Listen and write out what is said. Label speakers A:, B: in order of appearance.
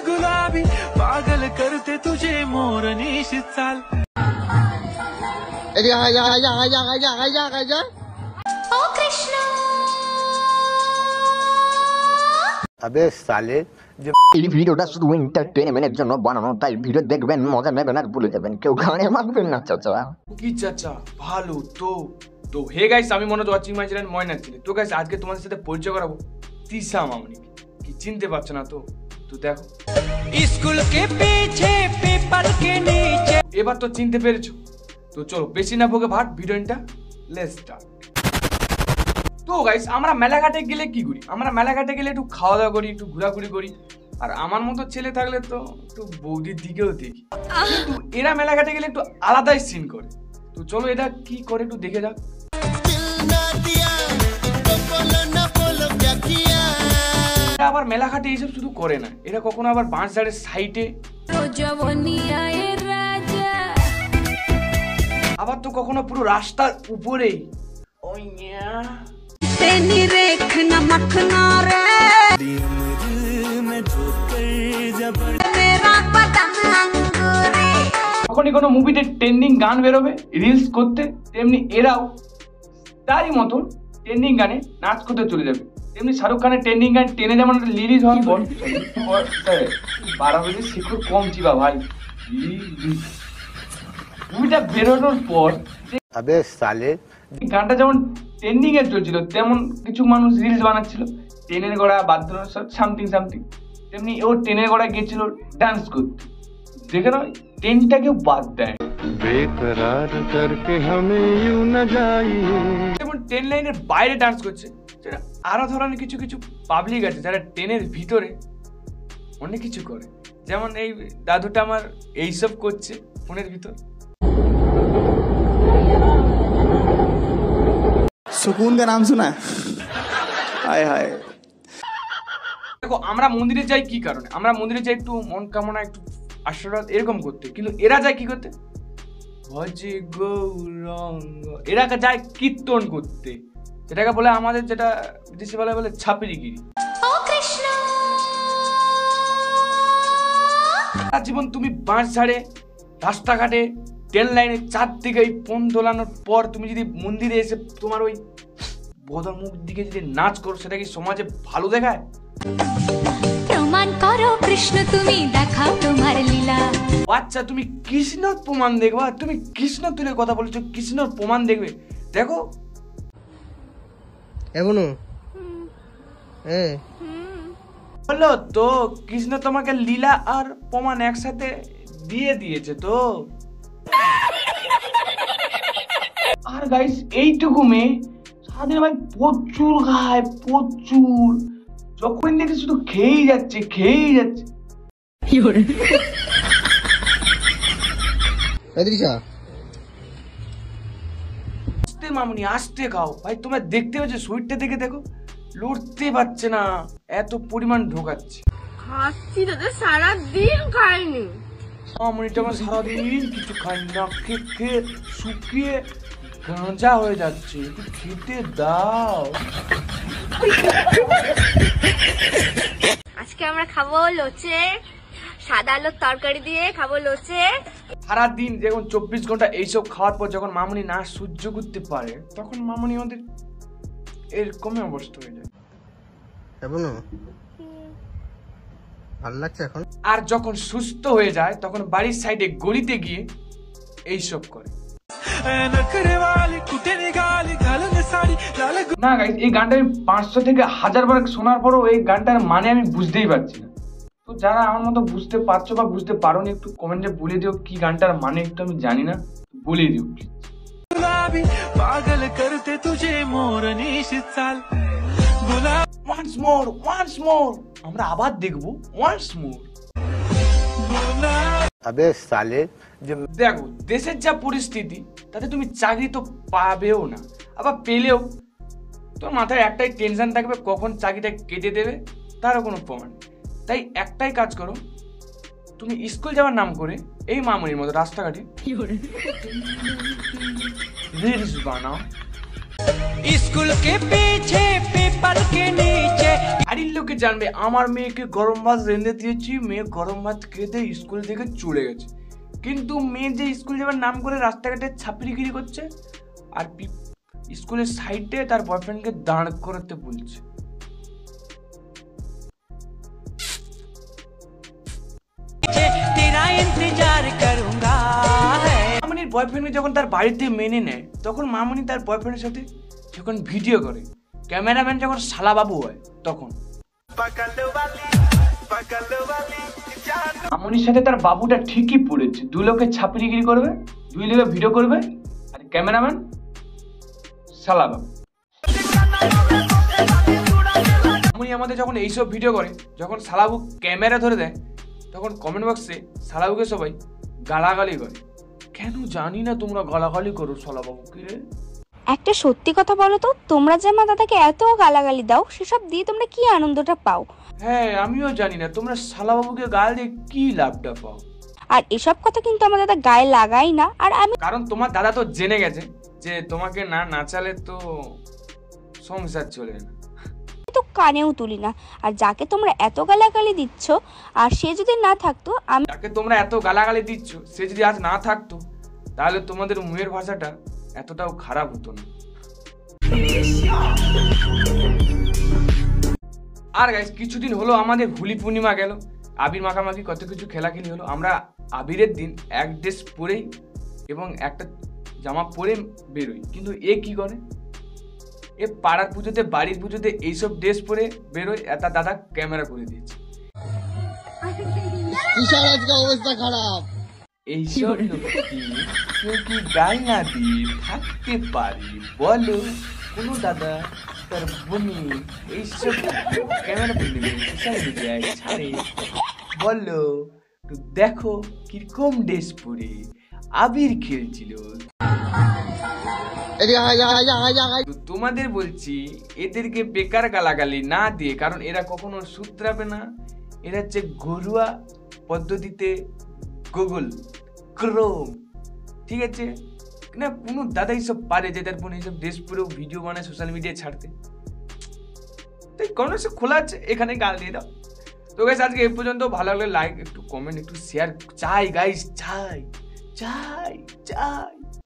A: गुलाबी पागल करते तुझे मोरनीश चाल
B: अबे साले এই ভিডিওটা শুধু এন্টারটেইনমেন্টের জন্য বানানো, তাই ভিডিও দেখবেন, মজা নেবেন আর ভুলে যাবেন, কেউ গানে মাখবেন না। চাচা
C: কি চাচা ভালো তো তো হে গাইস, আমি মনোজ ওয়াচিং মাই চ্যানেল ময়না ছিল। তো গাইস আজকে তোমাদের সাথে পরিচয় করাবো তিশা মামনি। কি চিনতে পারছো না তো? তো দেখো
A: स्कूल के पीछे पेपर के नीचे।
C: এবার তো চিনতে পেরেছো। তো চলো বেশি না বকে ভাট, ভিডিওটা লেটস স্টার্ট। তো গাইস আমরা মেলাঘাটে গেলে কি করি? আমরা মেলাঘাটে গেলে একটু খাওয়া দাওয়া করি, একটু ঘোরাঘুরি করি। আর আমার মতো ছেলে থাকলে তো একটু বৌদির দিকেও দেখি। কিন্তু এরা মেলাঘাটে গেলে একটু আলাদাই সিন করে। তো চলো এটা কি করে একটু দেখে যাক। এরা আবার মেলাঘাটে এইসব শুধু করে না, এরা কখনো আবার বাঁশঝাড়ের সাইডে, আবার তো কখনো পুরো রাস্তার উপরেই। যখনই কোনো মুভিতে ট্রেন্ডিং গান বেরোবে রিলস করতে, তেমনি এরাও তারই মতন ট্রেন্ডিং গানে নাচ করতে চলে যাবে। তেমনি শাহরুখ খানের ট্রেন্ডিং গান টেনে যেমন রিলিজ হওয়ার পর 12 বাজে শিখর কম চিবা ভাই, মুভিটা বেরোনোর পর
B: अबे साले
C: গানটা যেমন ট্রেন্ডিং এ চলছিল, তেমন কিছু মানুষ রিলস বানাচ্ছিল ট্রেনের গড়া বাথরুম সামথিং সামথিং। তেমনি ও ট্রেনের গড়া গেছিল ডান্স করতে, দেখে না ট্রেনটাকেও বাদ দেয়
A: बेकरार करके हमें यूं न जाइए।
C: যেমন ট্রেন লাইনের বাইরে ডান্স করছে। সেটা আরো ধরনের কিছু কিছু পাবলিক আছে যারা ট্রেনের ভিতরে অনেক কিছু করে। যেমন এই দাদুটা আমার এইসব করছে ফোনের ভিতর।
D: सुकून का नाम सुना है? हाय हाय।
C: দেখো আমরা মন্দিরে যাই কি কারণে? আমরা মন্দিরে যাই একটু মন কামনা, একটু আশীর্বাদ এরকম করতে। কিন্তু এরা যায় কি করতে? ভজে গৌরঙ্গ। এরা যায় কীর্তন করতে, যেটাকে বলে আমাদের, যেটা বিদেশি বলে ছাপিরিগিরি। জীবন তুমি বাঁশ ঝাড়ে, রাস্তাঘাটে, ট্রেন লাইনে চারদিকে এই ফোন দোলানোর পর তুমি যদি মন্দিরে এসে তোমার ওই বদর মুখ দিকে যদি নাচ করো, সেটা কি সমাজে ভালো দেখায়?
E: প্রমাণ করো কৃষ্ণ, তুমি দেখাও তোমার লীলা।
C: আচ্ছা তুমি কৃষ্ণর প্রমাণ দেখবা? তুমি কৃষ্ণ তুলে কথা বলছো, কৃষ্ণর প্রমাণ দেখবে? দেখো বলো তো, কৃষ্ণ তোমাকে লীলা আর প্রমাণ একসাথে দিয়ে দিয়েছে তো। আর গাইস এইটুকু মেয়ে সারাদিন ভাই প্রচুর খায়, প্রচুর। যখন দেখি শুধু খেয়েই যাচ্ছে, খেয়েই যাচ্ছে। আস্তে মামুনি আস্তে খাও ভাই, তোমরা দেখতে পাচ্ছ শরীরটা দেখে দেখো, লড়তে পারছে না, এত পরিমাণ ঢোকাচ্ছে।
F: খাচ্ছি তো সারাদিন খাইনি।
C: মামুনিটা আমার সারাদিন কিছু খায়নি না, খেয়ে শুকিয়ে গাঁজা হয়ে যাচ্ছে। একটু খেতে দাও।
F: আজকে আমরা খাবো লোচে, সাদা আলুর তরকারি দিয়ে খাবো লোচে।
C: সারাদিন যখন 24 ঘন্টা এইসব খাওয়ার পর যখন মামুনি না সহ্য করতে পারে, তখন মামুনি আমাদের এরকমই অবস্থা হয়ে যায়।
B: ভালো লাগছে এখন।
C: আর যখন সুস্থ হয়ে যায় তখন বাড়ির সাইডে গলিতে গিয়ে এইসব করে। না গাইস, এই গানটা আমি 500 থেকে 1000 বার শোনার পরও এই গানটার মানে আমি বুঝতেই পারছি না। তো যারা আমার মতো বুঝতে পারছো বা বুঝতে পারোনি, একটু কমেন্টে বলে দিও কি গানটার মানে, একটু আমি জানি না, বলে দিও প্লিজ।
A: गुलाबी पागल करते तुझे मोरनीश चाल गुलाब
C: once more আমরা আবার দেখবো once more।
B: अबे साले
C: দেখো দেশের যা পরিস্থিতি, তাতে তুমি চাকরি তো পাবেও না, আবার পেলেও তোর মাথায় একটাই টেনশন থাকবে কখন চাকরিটা কেটে দেবে, তারও কোনো প্রমাণ। তাই একটাই কাজ করো, তুমি স্কুল যাওয়ার নাম করে এই মামুনির মতো রাস্তাঘাটে রিলস বানাও,
G: स्कूल के पीछे पीपल के नीचे
C: বাড়ির লোকে জানবে আমার মেয়েকে গরম ভাত রেঁধে দিয়েছি, মেয়ে গরম ভাত খেতে স্কুল থেকে চলে গেছে, কিন্তু মেয়ে যে স্কুল যাবার নাম করে রাস্তাঘাটে ছাপড়িগিরি করছে আর স্কুলের সাইডে তার বয়ফ্রেন্ডকে দাঁড় করাতে বলছে।
G: तेरा इंतजार करूंगा
C: মামনির বয়ফ্রেন্ডকে যখন তার বাড়িতে মেনে নেয়, তখন মামনি তার বয়ফ্রেন্ডের সাথে যখন ভিডিও করে, ক্যামেরাম্যান যখন শালাবাবু হয়, তখন মামনির সাথে তার বাবুটা ঠিকই পড়েছে। দুই লোকে ছাপড়িগিরি করবে, দুই লোকে ভিডিও করবে, আর ক্যামেরাম্যান শালাবাবু। মামনি আমাদের যখন এইসব ভিডিও করে, যখন শালাবু ক্যামেরা ধরে দেয়, তখন কমেন্ট বক্সে শালাবুকে সবাই গালাগালি করে। কেন জানি না তোমরা গালাগালি করো শালাবাবুকে।
F: একটা সত্যি কথা বলো তো, তোমরা যে আমার দাদাকে এত গালাগালি দাও, সেসব দিয়ে তোমরা কি আনন্দটা পাও?
C: হ্যাঁ, আমিও জানি না তোমরা শালাবাবুকে গাল দিয়ে কি লাভটা পাও।
F: আর এসব কথা কিন্তু আমার দাদা গায়ে লাগাই না। আর আমি
C: কারণ তোমার দাদা তো জেনে গেছে যে তোমাকে না নাচালে তো সংসার চলে না।
F: তো কানেও তুলি না। আর যাকে তোমরা এত গালাগালি দিচ্ছ, আর সে যদি না থাকতো, আমি
C: যাকে তোমরা এত গালাগালি দিচ্ছ, সে যদি আজ না থাকতো, তাহলে তোমাদের মুখের ভাষাটা এতটাও খারাপ হতো না। আর গাইস, কিছুদিন হলো আমাদের হোলি পূর্ণিমা গেল, আবির মাখামাখি কত কিছু খেলাখেলি হলো। আমরা আবিরের দিন এক ড্রেস পরেই এবং একটা জামা পরে বেরোই, কিন্তু এ কি করে, এ পাড়ার পুজোতে বাড়ির পুজোতে এইসব ড্রেস পরে বেরোয়। তার দাদা ক্যামেরা করে দিয়েছে। এইসব লোককে কেউ কি গাল না দিয়ে থাকতে পারে বলো? কোনো দাদা তার বোনে এইসব ক্যামেরা করে নেবে, সোশ্যাল মিডিয়ায় ছাড়ে, বলো তো দেখো কিরকম ড্রেস পরে আবির খেলছিল। তো তোমাদের বলছি, এদেরকে বেকার গালাগালি না দিয়ে, কারণ এরা কখনো সূত্রাবে না। এরা হচ্ছে ঘরোয়া পদ্ধতিতে গুগল ক্রোম, ঠিক আছে না? কোনো দাদা এইসব পারে যে তার বোন এইসব ড্রেস পরেও ভিডিও বানায় সোশ্যাল মিডিয়ায় ছাড়তে? তাই কোনো সে খোলা আছে, এখানে গাল দিয়ে দাও। তো গাইস, আজকে এই পর্যন্ত। ভালো লাগলে লাইক, একটু কমেন্ট, একটু শেয়ার চাই গাইস, চাই চাই চাই।